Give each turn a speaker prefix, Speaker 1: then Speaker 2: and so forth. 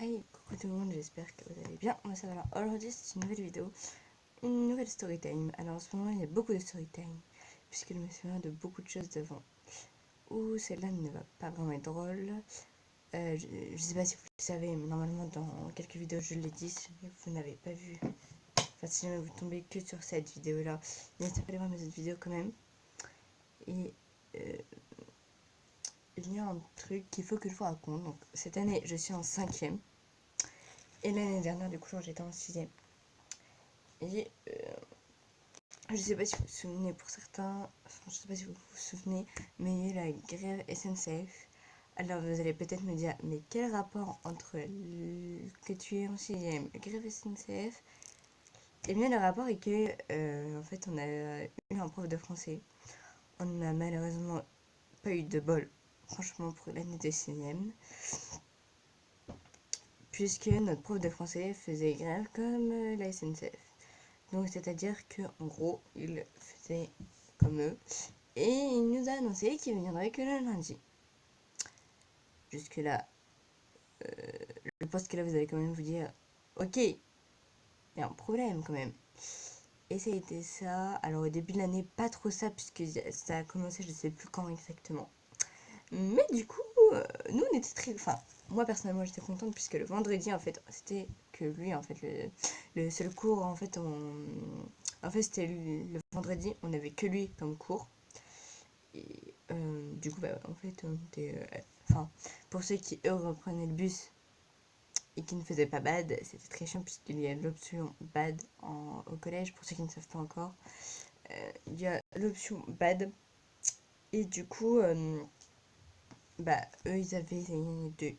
Speaker 1: Hey, coucou tout le monde, j'espère que vous allez bien. Moi ça va. Alors aujourd'hui c'est une nouvelle vidéo, une nouvelle story time. Alors en ce moment il y a beaucoup de story time, puisque je me souviens de beaucoup de choses devant. Ou celle-là ne va pas vraiment être drôle. Je sais pas si vous le savez, mais normalement dans quelques vidéos je l'ai dit, si vous n'avez pas vu. Enfin si jamais vous tombez que sur cette vidéo-là, n'hésitez pas à aller voir mes autres vidéos quand même. Et il y a un truc qu'il faut que je vous raconte. Donc cette année je suis en 5e. Et l'année dernière du coup j'étais en 6e. Et je sais pas si vous vous souvenez pour certains, enfin, je sais pas si vous vous souvenez, mais il y a eu la grève SNCF. Alors vous allez peut-être me dire, mais quel rapport entre que tu es en 6e et grève SNCF? Eh bien le rapport est que, en fait, on a eu un prof de français. On n'a malheureusement pas eu de bol, franchement, pour l'année de 6e. Puisque notre prof de français faisait grève comme la SNCF. Donc c'est-à-dire qu'en gros, il faisait comme eux. Et il nous a annoncé qu'il viendrait que le lundi. Jusque-là, je pense que là, vous allez quand même vous dire, ok, il y a un problème quand même. Et ça a été ça. Alors au début de l'année, pas trop ça, puisque ça a commencé, je ne sais plus quand exactement. Mais du coup, nous, on était très... Enfin, moi, personnellement, j'étais contente, puisque le vendredi, en fait, c'était que lui, en fait, le seul cours, en fait, en fait, c'était le vendredi, on n'avait que lui comme cours. Et du coup, bah, en fait, on était... Enfin, pour ceux qui, eux, reprenaient le bus et qui ne faisaient pas bad, c'était très chiant puisqu'il y a l'option bad au collège, pour ceux qui ne savent pas encore. Il y a l'option bad. Et du coup, bah, eux, ils avaient de